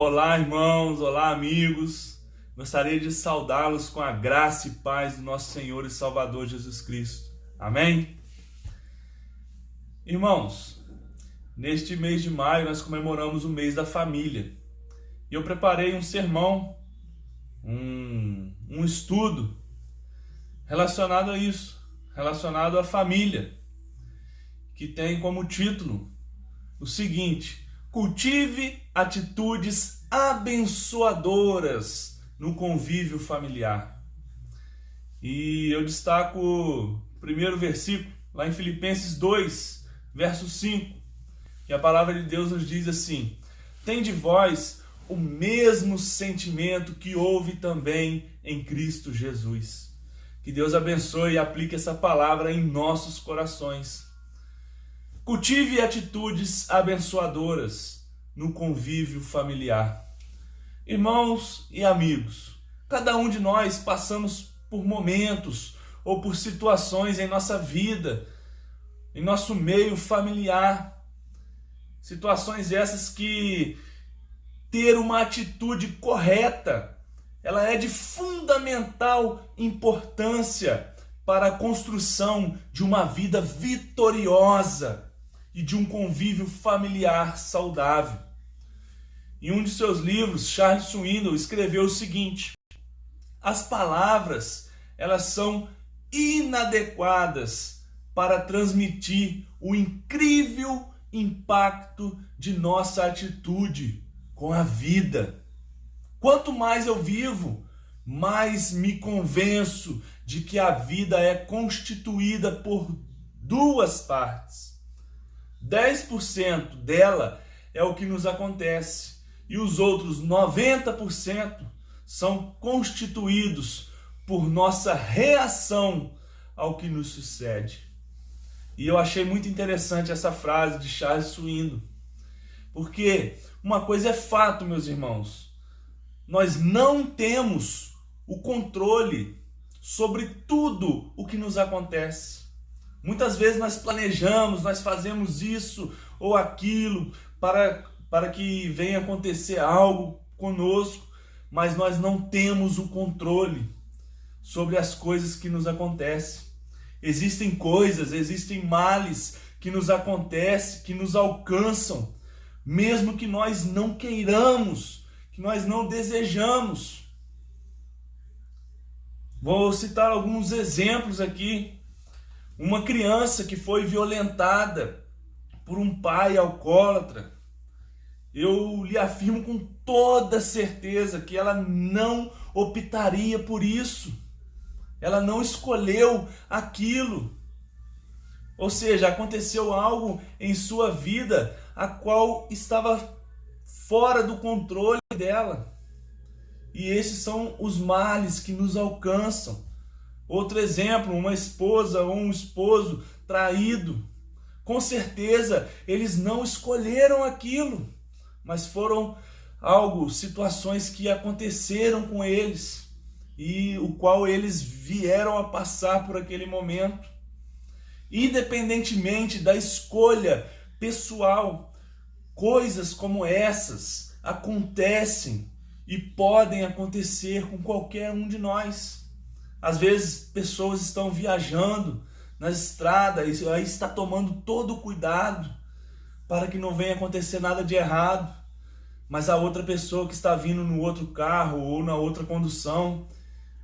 Olá, irmãos, olá, amigos. Gostaria de saudá-los com a graça e paz do nosso Senhor e Salvador Jesus Cristo. Amém? Irmãos, neste mês de maio nós comemoramos o mês da família. E eu preparei um sermão, um estudo relacionado a isso, relacionado à família, que tem como título o seguinte: cultive atitudes abençoadoras no convívio familiar. E eu destaco o primeiro versículo, lá em Filipenses 2, verso 5, que a palavra de Deus nos diz assim: tende vós o mesmo sentimento que houve também em Cristo Jesus. Que Deus abençoe e aplique essa palavra em nossos corações. Cultive atitudes abençoadoras no convívio familiar. Irmãos e amigos, cada um de nós passamos por momentos ou por situações em nossa vida, em nosso meio familiar. Situações essas que ter uma atitude correta, ela é de fundamental importância para a construção de uma vida vitoriosa e de um convívio familiar saudável. Em um de seus livros, Charles Swindoll escreveu o seguinte: as palavras, elas são inadequadas para transmitir o incrível impacto de nossa atitude com a vida. Quanto mais eu vivo, mais me convenço de que a vida é constituída por duas partes. 10% dela é o que nos acontece e os outros 90% são constituídos por nossa reação ao que nos sucede. E eu achei muito interessante essa frase de Charles Swindoll, porque uma coisa é fato, meus irmãos: nós não temos o controle sobre tudo o que nos acontece. Muitas vezes nós planejamos, nós fazemos isso ou aquilo para que venha acontecer algo conosco, mas nós não temos o controle sobre as coisas que nos acontecem. Existem coisas, existem males que nos acontecem, que nos alcançam, mesmo que nós não queiramos, que nós não desejamos. Vou citar alguns exemplos aqui. Uma criança que foi violentada por um pai alcoólatra, eu lhe afirmo com toda certeza que ela não optaria por isso. Ela não escolheu aquilo. Ou seja, aconteceu algo em sua vida a qual estava fora do controle dela. E esses são os males que nos alcançam. Outro exemplo, uma esposa ou um esposo traído. Com certeza, eles não escolheram aquilo, mas foram situações que aconteceram com eles e o qual eles vieram a passar por aquele momento. Independentemente da escolha pessoal, coisas como essas acontecem e podem acontecer com qualquer um de nós. Às vezes pessoas estão viajando na estrada e aí está tomando todo o cuidado para que não venha acontecer nada de errado, mas a outra pessoa que está vindo no outro carro ou na outra condução,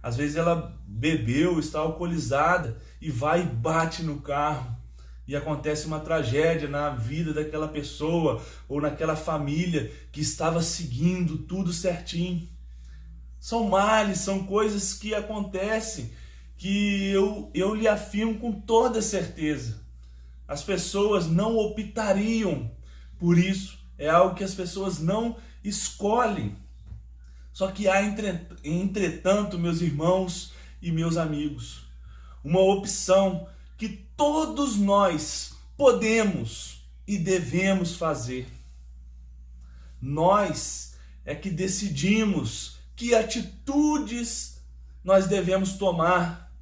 às vezes ela bebeu, está alcoolizada e vai e bate no carro e acontece uma tragédia na vida daquela pessoa ou naquela família que estava seguindo tudo certinho. São males, são coisas que acontecem que eu lhe afirmo com toda certeza. As pessoas não optariam por isso. É algo que as pessoas não escolhem. Só que há, entretanto, meus irmãos e meus amigos, uma opção que todos nós podemos e devemos fazer. Nós é que decidimos que atitudes nós devemos tomar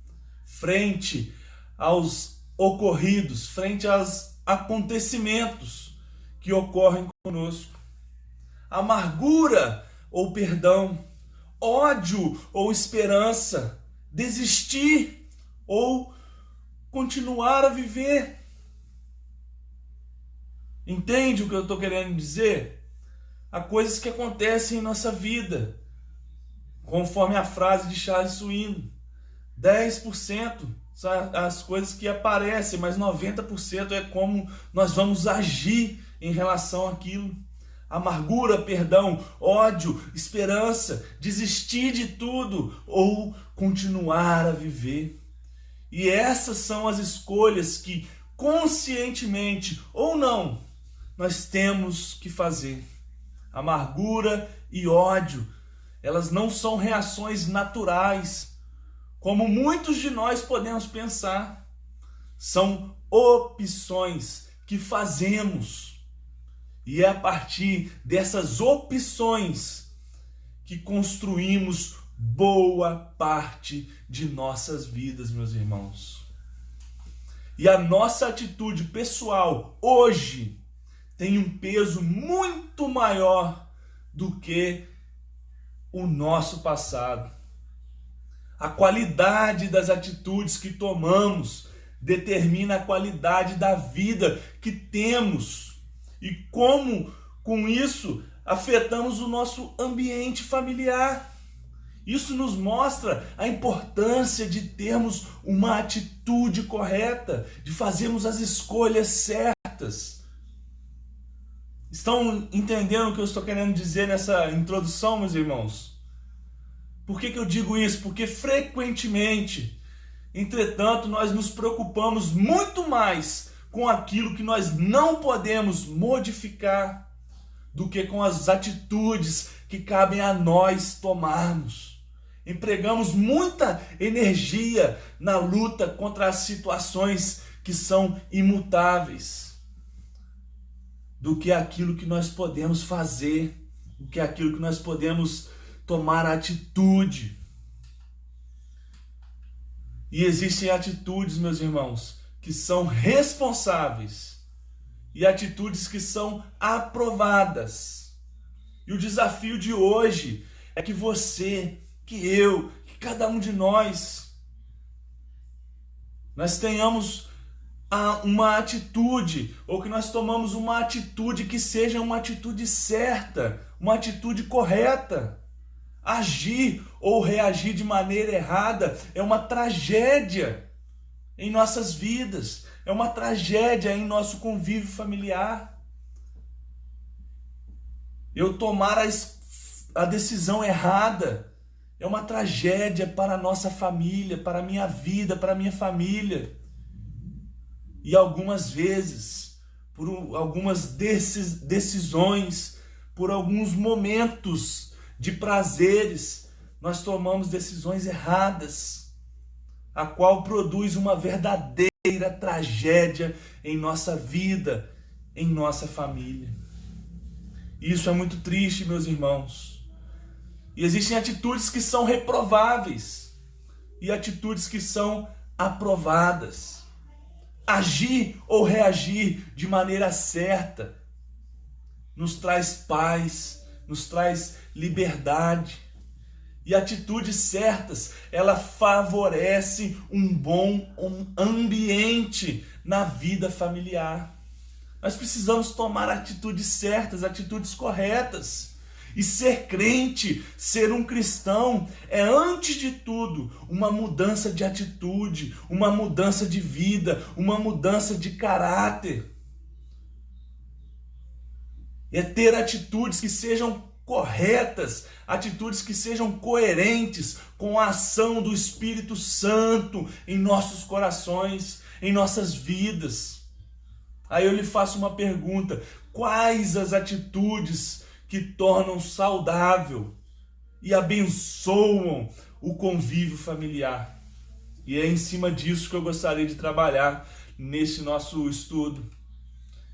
frente aos ocorridos, frente aos acontecimentos que ocorrem conosco. amargura ou perdão, ódio ou esperança, desistir ou continuar a viver. Entende o que eu estou querendo dizer? Há coisas que acontecem em nossa vida, conforme a frase de Charles Swindoll, 10% são as coisas que aparecem, mas 90% é como nós vamos agir em relação àquilo. Amargura, perdão, ódio, esperança, desistir de tudo ou continuar a viver. E essas são as escolhas que, conscientemente ou não, nós temos que fazer. Amargura e ódio, elas não são reações naturais, como muitos de nós podemos pensar. São opções que fazemos. E é a partir dessas opções que construímos boa parte de nossas vidas, meus irmãos. E a nossa atitude pessoal hoje tem um peso muito maior do que o nosso passado. A qualidade das atitudes que tomamos determina a qualidade da vida que temos e como, com isso, afetamos o nosso ambiente familiar. Isso nos mostra a importância de termos uma atitude correta, de fazermos as escolhas certas. Estão entendendo o que eu estou querendo dizer nessa introdução, meus irmãos? Por que eu digo isso? Porque frequentemente, entretanto, nós nos preocupamos muito mais com aquilo que nós não podemos modificar do que com as atitudes que cabem a nós tomarmos. Empregamos muita energia na luta contra as situações que são imutáveis, do que aquilo que nós podemos fazer, do que aquilo que nós podemos tomar atitude. E existem atitudes, meus irmãos, que são responsáveis e atitudes que são aprovadas. E o desafio de hoje é que você, que eu, que cada um de nós tenhamos uma atitude, ou que nós tomamos uma atitude que seja uma atitude certa, uma atitude correta. Agir ou reagir de maneira errada é uma tragédia em nossas vidas, é uma tragédia em nosso convívio familiar. Eu tomar a decisão errada é uma tragédia para a nossa família, para a minha vida, para a minha família. E algumas vezes, por algumas decisões, por alguns momentos de prazeres, nós tomamos decisões erradas, a qual produz uma verdadeira tragédia em nossa vida, em nossa família. Isso é muito triste, meus irmãos. E existem atitudes que são reprováveis e atitudes que são aprovadas. Agir ou reagir de maneira certa nos traz paz, nos traz liberdade. E atitudes certas, ela favorece um bom ambiente na vida familiar. Nós precisamos tomar atitudes certas, atitudes corretas. E ser crente, ser um cristão, é antes de tudo uma mudança de atitude, uma mudança de vida, uma mudança de caráter. É ter atitudes que sejam corretas, atitudes que sejam coerentes com a ação do Espírito Santo em nossos corações, em nossas vidas. Aí eu lhe faço uma pergunta: quais as atitudes que tornam saudável e abençoam o convívio familiar? E é em cima disso que eu gostaria de trabalhar nesse nosso estudo.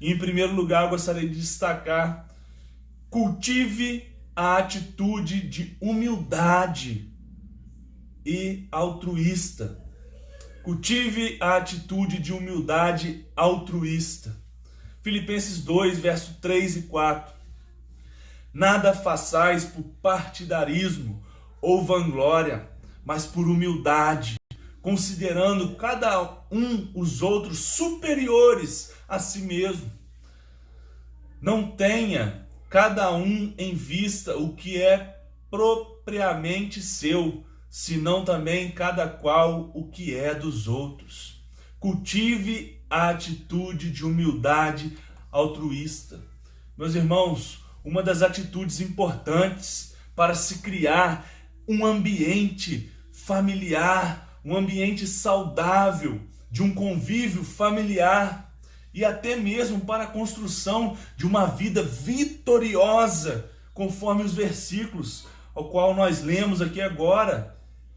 E, em primeiro lugar, eu gostaria de destacar: cultive a atitude de humildade e altruísta. Cultive a atitude de humildade altruísta. Filipenses 2, verso 3 e 4. Nada façais por partidarismo ou vanglória, mas por humildade, considerando cada um os outros superiores a si mesmo. Não tenha cada um em vista o que é propriamente seu, senão também cada qual o que é dos outros. Cultive a atitude de humildade altruísta. Meus irmãos, uma das atitudes importantes para se criar um ambiente familiar, um ambiente saudável, de um convívio familiar e até mesmo para a construção de uma vida vitoriosa, conforme os versículos ao qual nós lemos aqui agora,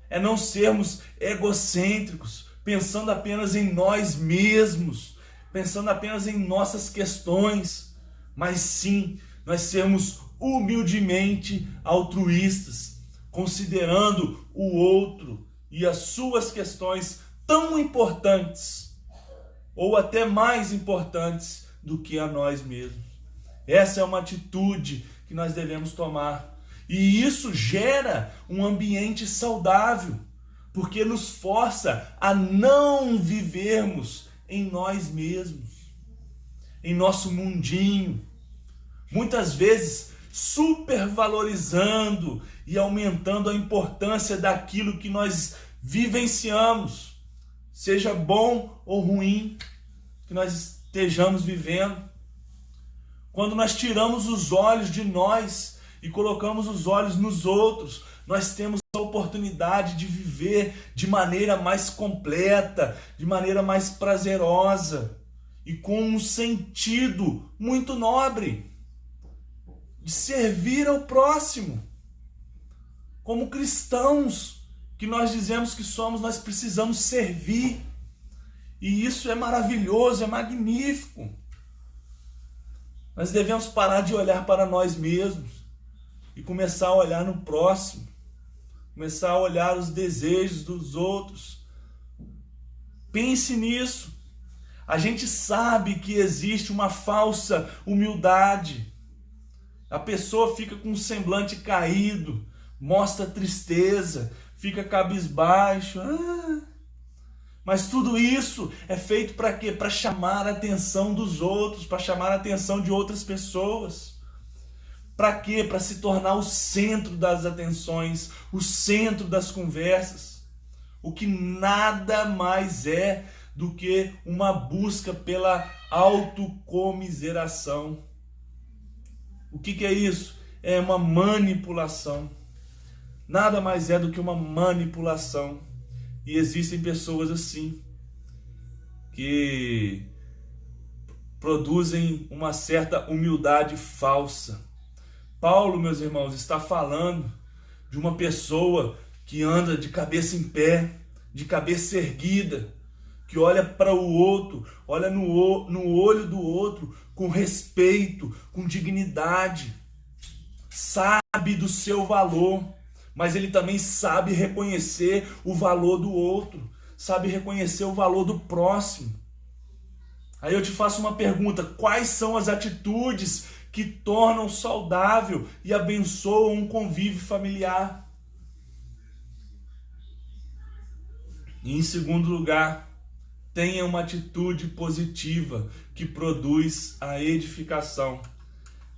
é não sermos egocêntricos, pensando apenas em nós mesmos, pensando apenas em nossas questões, mas sim nós sermos humildemente altruístas, considerando o outro e as suas questões tão importantes, ou até mais importantes do que a nós mesmos. Essa é uma atitude que nós devemos tomar. E isso gera um ambiente saudável, porque nos força a não vivermos em nós mesmos, em nosso mundinho, muitas vezes supervalorizando e aumentando a importância daquilo que nós vivenciamos, seja bom ou ruim, que nós estejamos vivendo. Quando nós tiramos os olhos de nós e colocamos os olhos nos outros, nós temos a oportunidade de viver de maneira mais completa, de maneira mais prazerosa e com um sentido muito nobre de servir ao próximo. Como cristãos que nós dizemos que somos, nós precisamos servir. E isso é maravilhoso, é magnífico. Nós devemos parar de olhar para nós mesmos e começar a olhar no próximo, começar a olhar os desejos dos outros. Pense nisso. A gente sabe que existe uma falsa humildade. A pessoa fica com um semblante caído, mostra tristeza, fica cabisbaixo. Mas tudo isso é feito para quê? Para chamar a atenção dos outros, para chamar a atenção de outras pessoas. Para quê? Para se tornar o centro das atenções, o centro das conversas. O que nada mais é do que uma busca pela autocomiseração. O que é isso? É uma manipulação. Nada mais é do que uma manipulação. E existem pessoas assim, que produzem uma certa humildade falsa. Paulo, meus irmãos, está falando de uma pessoa que anda de cabeça em pé, de cabeça erguida, que olha para o outro, olha no olho do outro com respeito, com dignidade, sabe do seu valor, mas ele também sabe reconhecer o valor do outro, sabe reconhecer o valor do próximo. Aí eu te faço uma pergunta: quais são as atitudes que tornam saudável e abençoam um convívio familiar? E em segundo lugar, tenha uma atitude positiva que produz a edificação.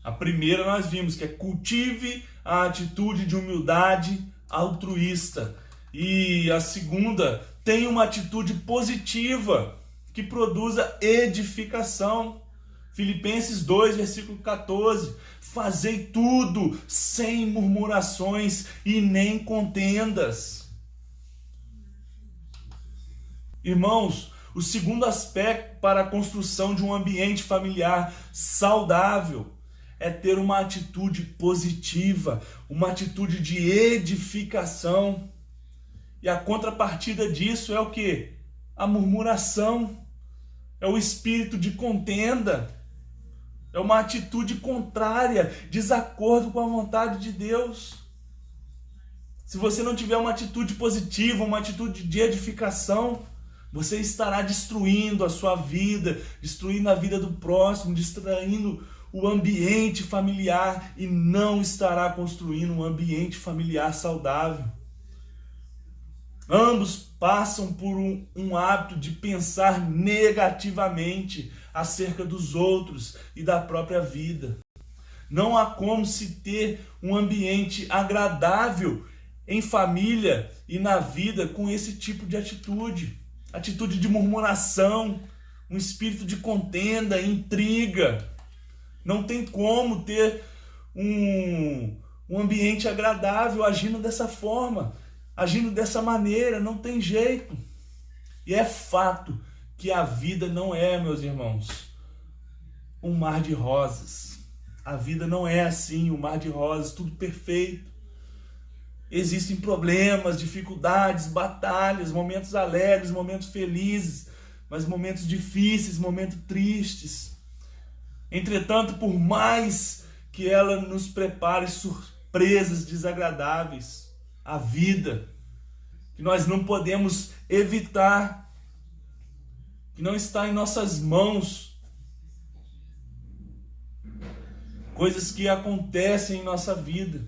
A primeira nós vimos que é cultive a atitude de humildade altruísta. E a segunda, tenha uma atitude positiva que produza edificação. Filipenses 2, versículo 14. Fazei tudo sem murmurações e nem contendas. Irmãos, o segundo aspecto para a construção de um ambiente familiar saudável é ter uma atitude positiva, uma atitude de edificação. E a contrapartida disso é o quê? A murmuração, é o espírito de contenda, é uma atitude contrária, desacordo com a vontade de Deus. Se você não tiver uma atitude positiva, uma atitude de edificação, você estará destruindo a sua vida, destruindo a vida do próximo, destruindo o ambiente familiar e não estará construindo um ambiente familiar saudável. Ambos passam por um hábito de pensar negativamente acerca dos outros e da própria vida. Não há como se ter um ambiente agradável em família e na vida com esse tipo de atitude. Atitude de murmuração, um espírito de contenda, intriga. Não tem como ter um ambiente agradável agindo dessa forma, agindo dessa maneira, não tem jeito. E é fato que a vida não é, meus irmãos, um mar de rosas. A vida não é assim, um mar de rosas, tudo perfeito. Existem problemas, dificuldades, batalhas, momentos alegres, momentos felizes, mas momentos difíceis, momentos tristes. Entretanto, por mais que ela nos prepare surpresas desagradáveis, a vida, que nós não podemos evitar, que não está em nossas mãos, coisas que acontecem em nossa vida,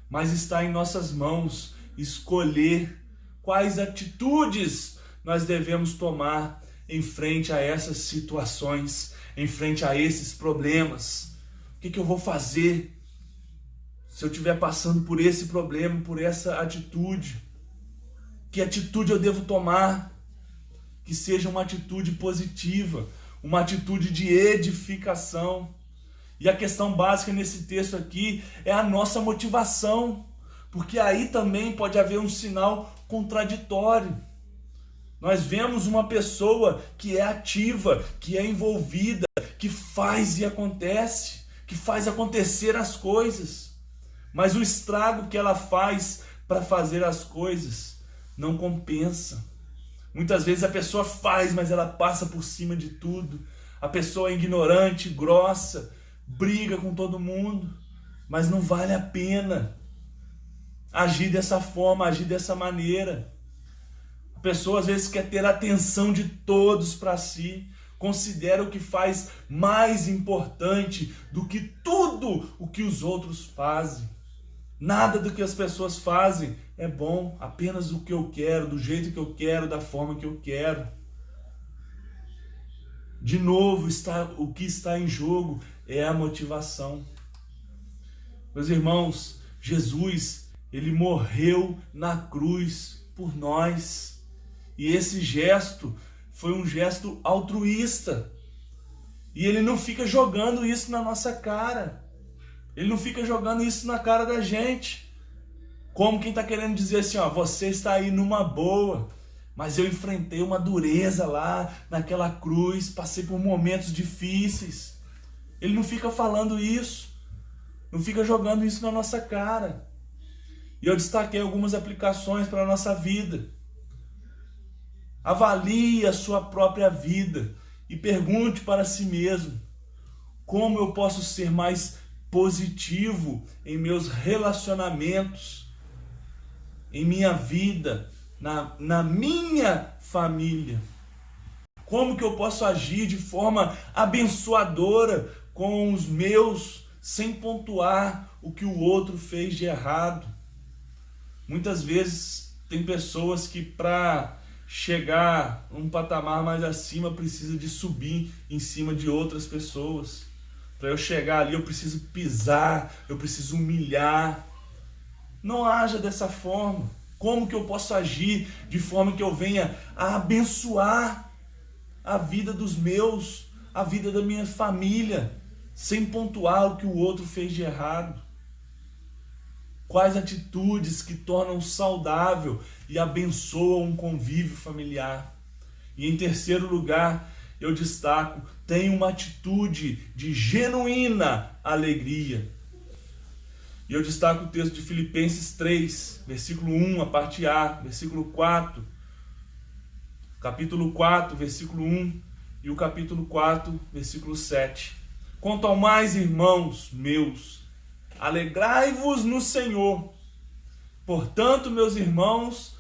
mas está em nossas mãos escolher quais atitudes nós devemos tomar em frente a essas situações, em frente a esses problemas. O que eu vou fazer se eu estiver passando por esse problema, por essa atitude? Que atitude eu devo tomar? Que seja uma atitude positiva, uma atitude de edificação. E a questão básica nesse texto aqui é a nossa motivação, porque aí também pode haver um sinal contraditório. Nós vemos uma pessoa que é ativa, que é envolvida, que faz e acontece, que faz acontecer as coisas, mas o estrago que ela faz para fazer as coisas não compensa. Muitas vezes a pessoa faz, mas ela passa por cima de tudo. A pessoa é ignorante, grossa, briga com todo mundo, mas não vale a pena agir dessa forma, agir dessa maneira. A pessoa às vezes quer ter a atenção de todos para si, considera o que faz mais importante do que tudo o que os outros fazem. Nada do que as pessoas fazem é bom, apenas o que eu quero, do jeito que eu quero, da forma que eu quero. De novo, o que está em jogo é a motivação. Meus irmãos, Jesus, ele morreu na cruz por nós. E esse gesto foi um gesto altruísta. E ele não fica jogando isso na nossa cara. Ele não fica jogando isso na cara da gente. Como quem está querendo dizer assim, ó, você está aí numa boa, mas eu enfrentei uma dureza lá naquela cruz, passei por momentos difíceis. Ele não fica falando isso, não fica jogando isso na nossa cara. E eu destaquei algumas aplicações para a nossa vida. Avalie a sua própria vida e pergunte para si mesmo: como eu posso ser mais positivo em meus relacionamentos, em minha vida, na minha família? Como que eu posso agir de forma abençoadora com os meus, sem pontuar o que o outro fez de errado? Muitas vezes tem pessoas que para chegar um patamar mais acima precisa de subir em cima de outras pessoas. Para eu chegar ali eu preciso pisar, eu preciso humilhar. Não haja dessa forma. Como que eu posso agir de forma que eu venha a abençoar a vida dos meus, a vida da minha família, sem pontuar o que o outro fez de errado? Quais atitudes que tornam saudável e abençoam um convívio familiar? E em terceiro lugar, eu destaco, tenha uma atitude de genuína alegria. E eu destaco o texto de Filipenses 3, versículo 1, a parte A, versículo 4, capítulo 4, versículo 1 e o capítulo 4, versículo 7. Quanto ao mais, irmãos meus, alegrai-vos no Senhor. Portanto, meus irmãos,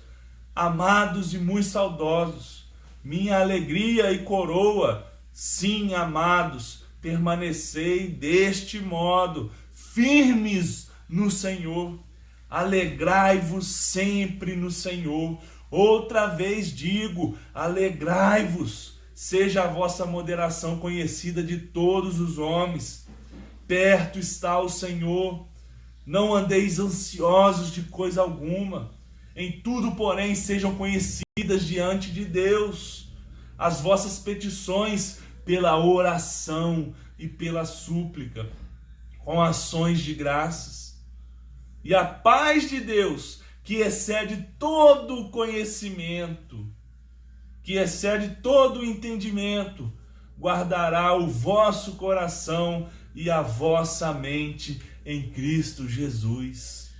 amados e muito saudosos, minha alegria e coroa, sim, amados, permanecei deste modo, firmes no Senhor. Alegrai-vos sempre no Senhor. Outra vez digo, alegrai-vos. Seja a vossa moderação conhecida de todos os homens. Perto está o Senhor. Não andeis ansiosos de coisa alguma. Em tudo, porém, sejam conhecidas diante de Deus as vossas petições pela oração e pela súplica, com ações de graças. E a paz de Deus, que excede todo o conhecimento, que excede todo o entendimento, guardará o vosso coração e a vossa mente em Cristo Jesus.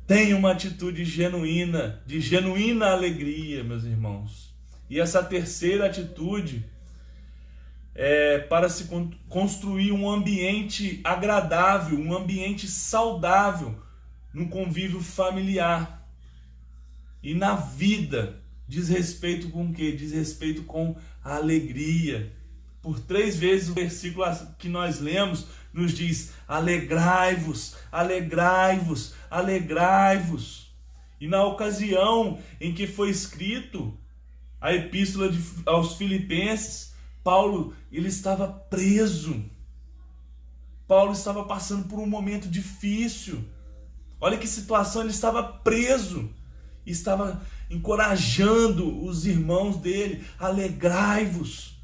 Tenha uma atitude genuína, de genuína alegria, meus irmãos. E essa terceira atitude é para se construir um ambiente agradável, um ambiente saudável no convívio familiar. E na vida, diz respeito com o quê? Diz respeito com a alegria. Por 3 vezes o versículo que nós lemos nos diz: alegrai-vos, alegrai-vos, alegrai-vos. E na ocasião em que foi escrito a epístola aos Filipenses, Paulo, ele estava preso. Paulo estava passando por um momento difícil. Olha que situação, ele estava preso. Estava encorajando os irmãos dele: alegrai-vos.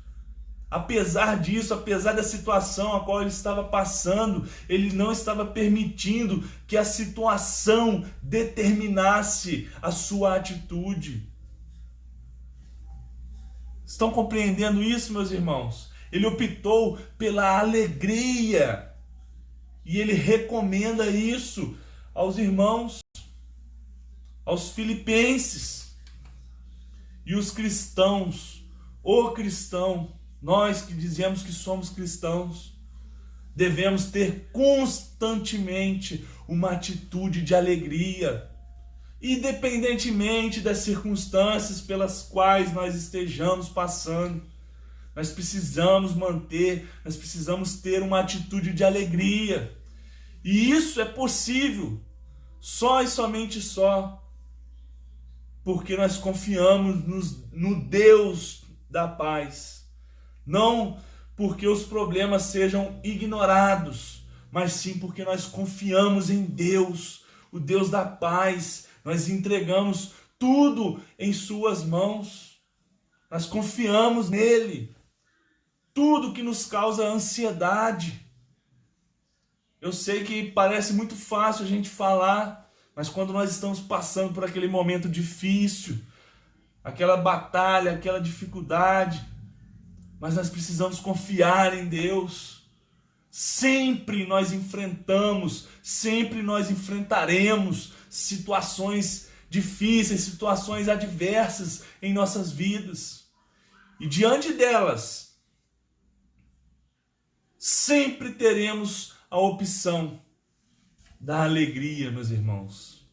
Apesar disso, apesar da situação a qual ele estava passando, ele não estava permitindo que a situação determinasse a sua atitude. Estão compreendendo isso, meus irmãos? Ele optou pela alegria. E ele recomenda isso aos irmãos, aos filipenses. E os cristãos, o cristão, nós que dizemos que somos cristãos, devemos ter constantemente uma atitude de alegria, independentemente das circunstâncias pelas quais nós estejamos passando. Nós precisamos ter uma atitude de alegria. E isso é possível, só e somente só, porque nós confiamos no Deus da paz. Não porque os problemas sejam ignorados, mas sim porque nós confiamos em Deus, o Deus da paz. Nós entregamos tudo em suas mãos. Nós confiamos nele. Tudo que nos causa ansiedade. Eu sei que parece muito fácil a gente falar, mas quando nós estamos passando por aquele momento difícil, aquela batalha, aquela dificuldade, mas nós precisamos confiar em Deus. Sempre nós enfrentamos, sempre nós enfrentaremos situações difíceis, situações adversas em nossas vidas. E diante delas, sempre teremos a opção da alegria, meus irmãos.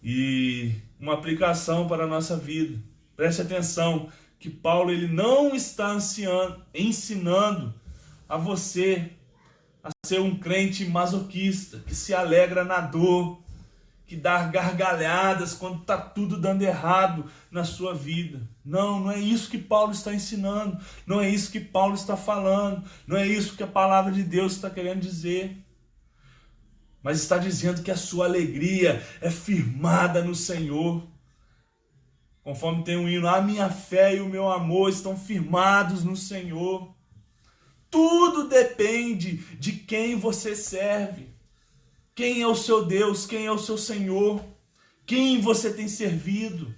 E uma aplicação para a nossa vida. Preste atenção que Paulo ele não está ensinando a você a ser um crente masoquista, que se alegra na dor, que dá gargalhadas quando está tudo dando errado na sua vida. Não, não é isso que Paulo está ensinando, não é isso que Paulo está falando, não é isso que a palavra de Deus está querendo dizer. Mas está dizendo que a sua alegria é firmada no Senhor. Conforme tem um hino: a minha fé e o meu amor estão firmados no Senhor. Tudo depende de quem você serve. Quem é o seu Deus? Quem é o seu Senhor? Quem você tem servido?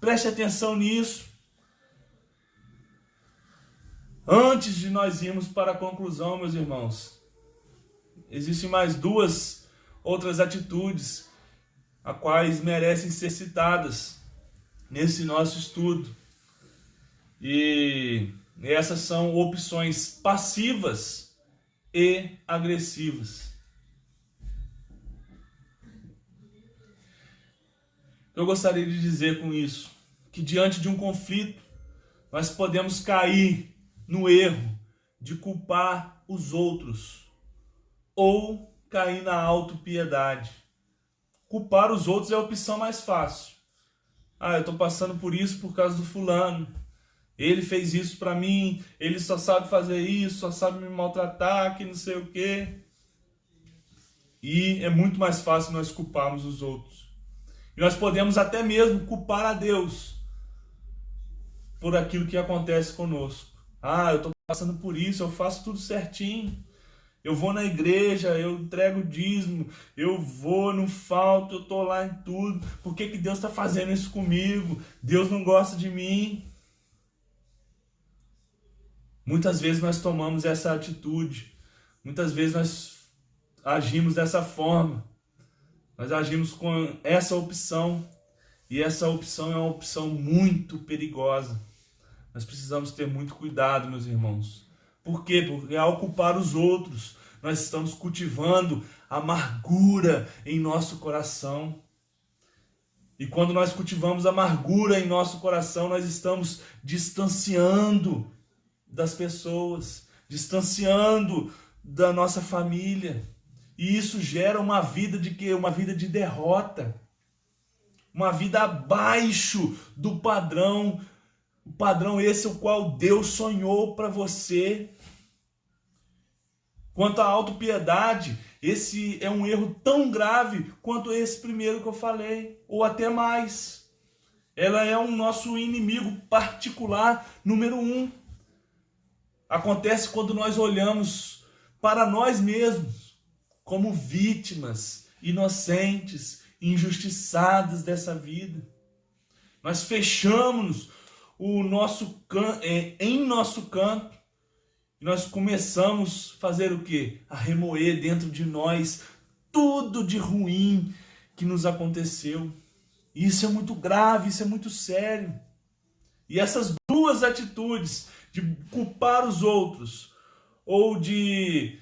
Preste atenção nisso. Antes de nós irmos para a conclusão, meus irmãos, existem mais 2 outras atitudes a quais merecem ser citadas nesse nosso estudo. E essas são opções passivas e agressivas. Eu gostaria de dizer com isso que diante de um conflito, nós podemos cair no erro de culpar os outros ou cair na autopiedade. Culpar os outros é a opção mais fácil. Eu estou passando por isso por causa do fulano. Ele fez isso para mim, ele só sabe fazer isso, só sabe me maltratar, que não sei o quê. E é muito mais fácil nós culparmos os outros. E nós podemos até mesmo culpar a Deus por aquilo que acontece conosco. Eu estou passando por isso, eu faço tudo certinho. Eu vou na igreja, eu entrego o dízimo, eu vou, não falto, eu estou lá em tudo. Por que Deus está fazendo isso comigo? Deus não gosta de mim. Muitas vezes nós tomamos essa atitude. Muitas vezes nós agimos dessa forma. Nós agimos com essa opção. E essa opção é uma opção muito perigosa. Nós precisamos ter muito cuidado, meus irmãos. Por quê? Porque ao culpar os outros, nós estamos cultivando amargura em nosso coração. E quando nós cultivamos amargura em nosso coração, nós estamos distanciando das pessoas, distanciando da nossa família. E isso gera uma vida de quê? Uma vida de derrota. Uma vida abaixo do padrão. O padrão esse o qual Deus sonhou para você. Quanto à autopiedade, esse é um erro tão grave quanto esse primeiro que eu falei, ou até mais. Ela é um nosso inimigo particular número 1. Acontece quando nós olhamos para nós mesmos como vítimas, inocentes, injustiçadas dessa vida. Nós fechamos em nosso canto e nós começamos a fazer o quê? A remoer dentro de nós tudo de ruim que nos aconteceu. E isso é muito grave, isso é muito sério. E essas duas atitudes, de culpar os outros ou de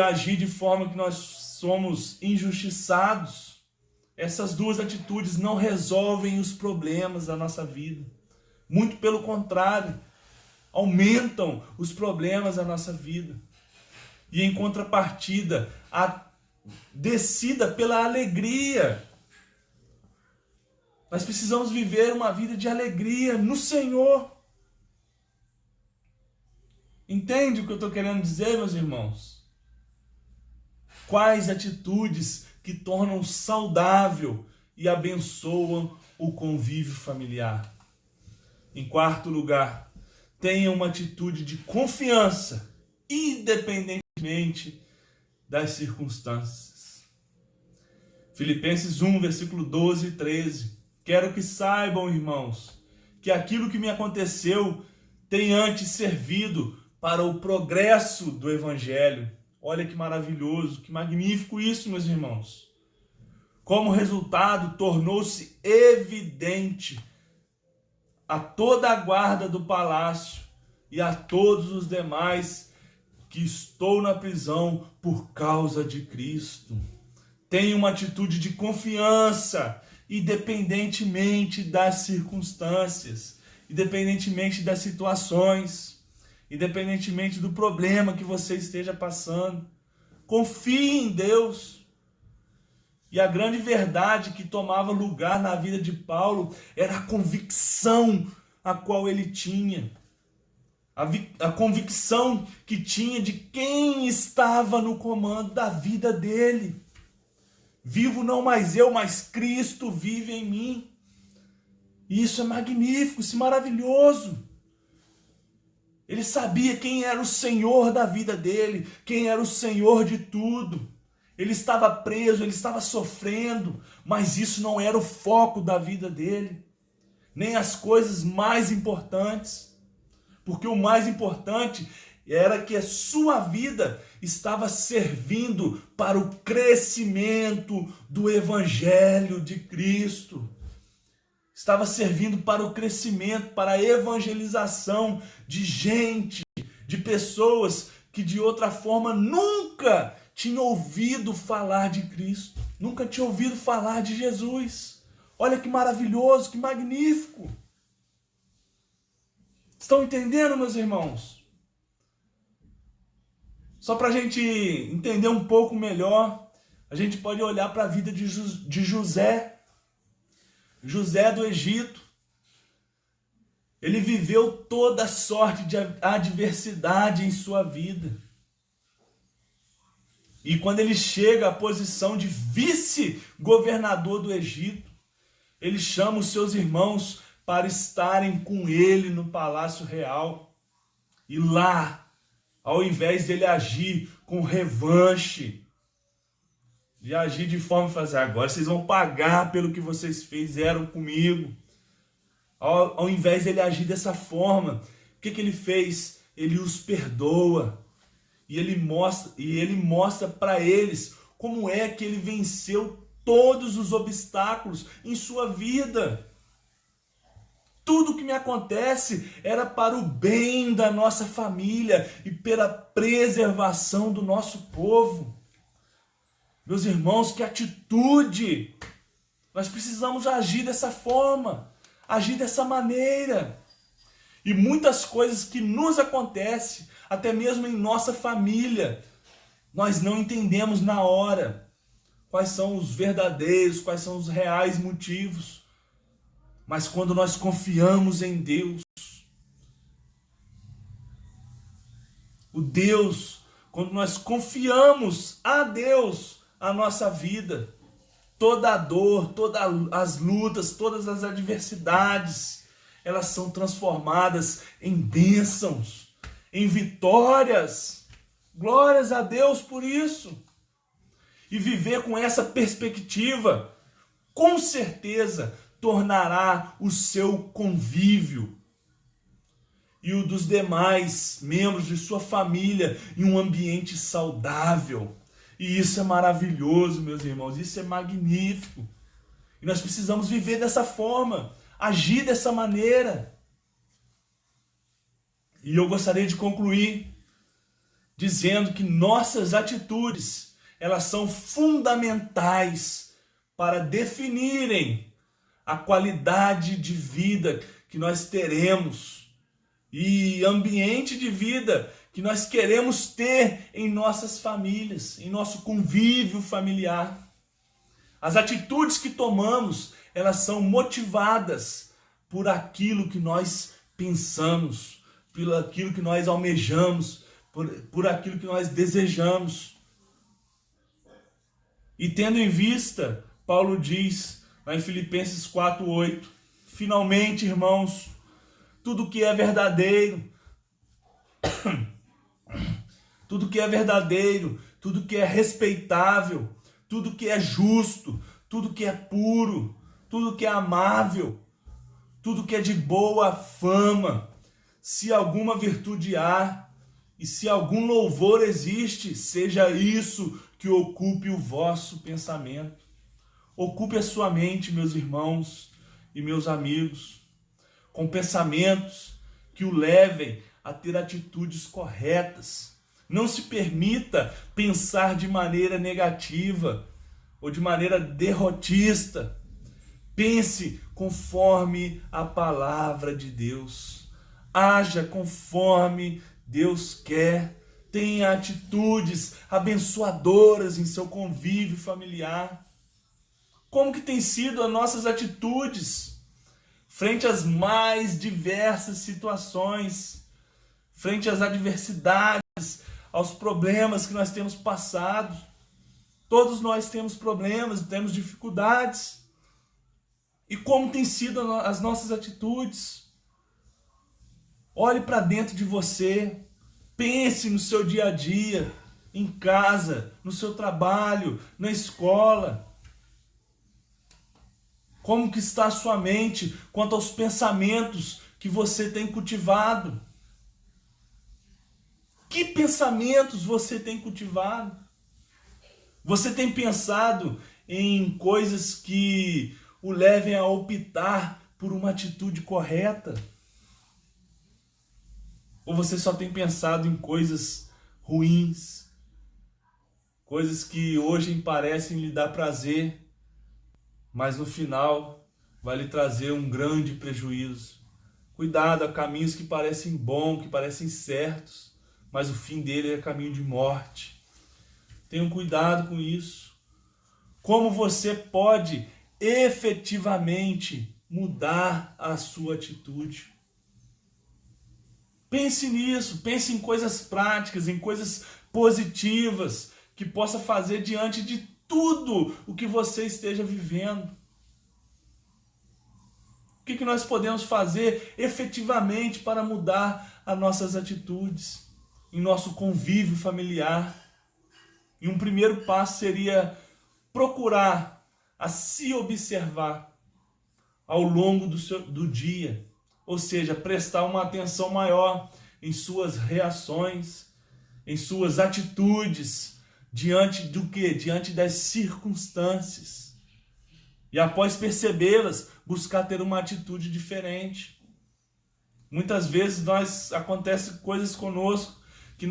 agir de forma que nós somos injustiçados, essas duas atitudes não resolvem os problemas da nossa vida. Muito pelo contrário, aumentam os problemas da nossa vida. E em contrapartida, a descida pela alegria. Nós precisamos viver uma vida de alegria no Senhor. Entende o que eu estou querendo dizer, meus irmãos? Quais atitudes que tornam saudável e abençoam o convívio familiar? Em quarto lugar, tenha uma atitude de confiança, independentemente das circunstâncias. Filipenses 1, versículo 12 e 13. Quero que saibam, irmãos, que aquilo que me aconteceu tem antes servido para o progresso do Evangelho. Olha que maravilhoso, que magnífico isso, meus irmãos. Como resultado, tornou-se evidente a toda a guarda do palácio e a todos os demais que estou na prisão por causa de Cristo. Tenha uma atitude de confiança, independentemente das circunstâncias, independentemente das situações, independentemente do problema que você esteja passando. Confie em Deus. E a grande verdade que tomava lugar na vida de Paulo era a convicção a qual ele tinha. A convicção que tinha de quem estava no comando da vida dele. Vivo não mais eu, mas Cristo vive em mim. E isso é magnífico, isso é maravilhoso. Ele sabia quem era o Senhor da vida dele, quem era o Senhor de tudo. Ele estava preso, ele estava sofrendo, mas isso não era o foco da vida dele, nem as coisas mais importantes. Porque o mais importante era que a sua vida estava servindo para o crescimento do Evangelho de Cristo. Estava servindo para o crescimento, para a evangelização de gente, de pessoas que de outra forma nunca tinham ouvido falar de Cristo, nunca tinham ouvido falar de Jesus. Olha que maravilhoso, que magnífico. Estão entendendo, meus irmãos? Só para a gente entender um pouco melhor, a gente pode olhar para a vida de José. José do Egito. Ele viveu toda sorte de adversidade em sua vida. E quando ele chega à posição de vice-governador do Egito, ele chama os seus irmãos para estarem com ele no palácio real. E lá, ao invés dele agir com revanche, de agir de forma de fazer, agora vocês vão pagar pelo que vocês fizeram comigo. Ao invés dele agir dessa forma, o que ele fez? Ele os perdoa. E ele mostra para eles como é que ele venceu todos os obstáculos em sua vida. Tudo que me acontece era para o bem da nossa família e pela preservação do nosso povo. Meus irmãos, que atitude! Nós precisamos agir dessa forma, agir dessa maneira. E muitas coisas que nos acontecem, até mesmo em nossa família, nós não entendemos na hora quais são os verdadeiros, quais são os reais motivos. Mas quando nós confiamos em Deus, quando nós confiamos a Deus a nossa vida, toda a dor, todas as lutas, todas as adversidades, elas são transformadas em bênçãos, em vitórias. Glórias a Deus por isso. E viver com essa perspectiva, com certeza, tornará o seu convívio e o dos demais membros de sua família em um ambiente saudável. E isso é maravilhoso, meus irmãos, isso é magnífico. E nós precisamos viver dessa forma, agir dessa maneira. E eu gostaria de concluir dizendo que nossas atitudes, elas são fundamentais para definirem a qualidade de vida que nós teremos e ambiente de vida que nós queremos ter em nossas famílias, em nosso convívio familiar. As atitudes que tomamos, elas são motivadas por aquilo que nós pensamos, por aquilo que nós almejamos, por aquilo que nós desejamos. E tendo em vista, Paulo diz lá em Filipenses 4:8, finalmente, irmãos, tudo que é verdadeiro, tudo que é verdadeiro, tudo que é respeitável, tudo que é justo, tudo que é puro, tudo que é amável, tudo que é de boa fama, se alguma virtude há e se algum louvor existe, seja isso que ocupe o vosso pensamento. Ocupe a sua mente, meus irmãos e meus amigos, com pensamentos que o levem a ter atitudes corretas. Não se permita pensar de maneira negativa ou de maneira derrotista. Pense conforme a palavra de Deus. Haja conforme Deus quer. Tenha atitudes abençoadoras em seu convívio familiar. Como que tem sido as nossas atitudes frente às mais diversas situações, frente às adversidades, aos problemas que nós temos passado? Todos nós temos problemas, temos dificuldades. E como tem sido as nossas atitudes? Olhe para dentro de você, pense no seu dia a dia, em casa, no seu trabalho, na escola. Como que está a sua mente quanto aos pensamentos que você tem cultivado? Que pensamentos você tem cultivado? Você tem pensado em coisas que o levem a optar por uma atitude correta? Ou você só tem pensado em coisas ruins? Coisas que hoje parecem lhe dar prazer, mas no final vai lhe trazer um grande prejuízo. Cuidado, há caminhos que parecem bons, que parecem certos, mas o fim dele é caminho de morte. Tenham cuidado com isso. Como você pode efetivamente mudar a sua atitude? Pense nisso, pense em coisas práticas, em coisas positivas que possa fazer diante de tudo o que você esteja vivendo. O que nós podemos fazer efetivamente para mudar as nossas atitudes em nosso convívio familiar? E um primeiro passo seria procurar a se observar ao longo do dia, ou seja, prestar uma atenção maior em suas reações, em suas atitudes, diante do quê? Diante das circunstâncias. E após percebê-las, buscar ter uma atitude diferente. Muitas vezes acontecem coisas conosco que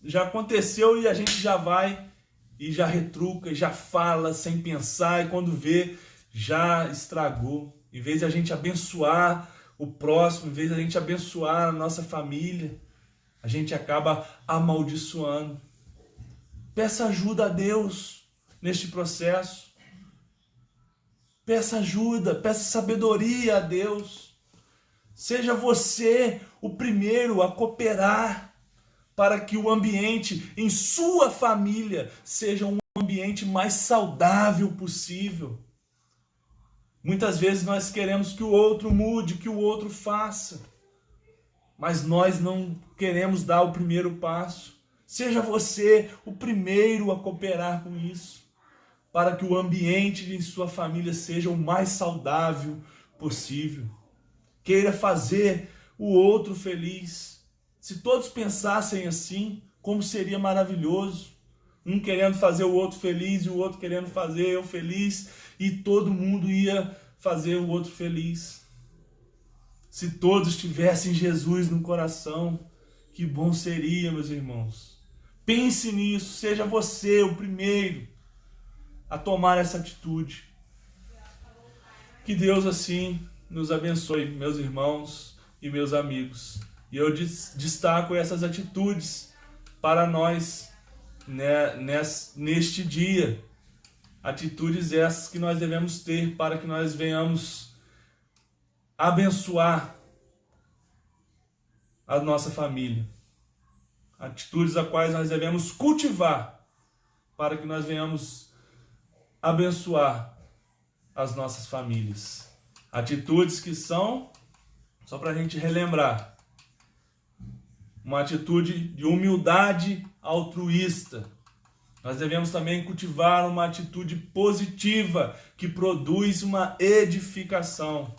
já aconteceu e a gente já vai e já retruca, já fala sem pensar, e quando vê, já estragou. Em vez de a gente abençoar o próximo, em vez de a gente abençoar a nossa família, a gente acaba amaldiçoando. Peça ajuda a Deus neste processo. Peça ajuda, peça sabedoria a Deus. Seja você o primeiro a cooperar para que o ambiente em sua família seja um ambiente mais saudável possível. Muitas vezes nós queremos que o outro mude, que o outro faça, mas nós não queremos dar o primeiro passo. Seja você o primeiro a cooperar com isso, para que o ambiente em sua família seja o mais saudável possível. Queira fazer o outro feliz. Se todos pensassem assim, como seria maravilhoso. Um querendo fazer o outro feliz e o outro querendo fazer eu feliz, e todo mundo ia fazer o outro feliz. Se todos tivessem Jesus no coração, que bom seria, meus irmãos. Pense nisso, seja você o primeiro a tomar essa atitude. Que Deus assim nos abençoe, meus irmãos e meus amigos. E eu destaco essas atitudes para nós, né, neste dia. Atitudes essas que nós devemos ter para que nós venhamos abençoar a nossa família. Atitudes a quais nós devemos cultivar para que nós venhamos abençoar as nossas famílias. Atitudes que são, só para a gente relembrar, uma atitude de humildade altruísta. Nós devemos também cultivar uma atitude positiva que produz uma edificação.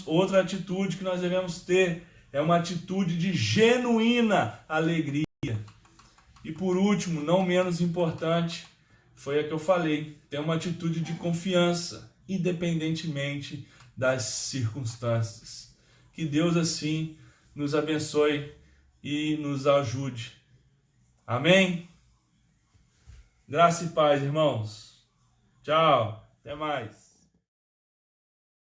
Outra atitude que nós devemos ter é uma atitude de genuína alegria. E por último, não menos importante, foi a que eu falei, ter uma atitude de confiança, independentemente das circunstâncias. Que Deus assim nos abençoe e nos ajude. Amém? Graça e paz, irmãos. Tchau. Até mais.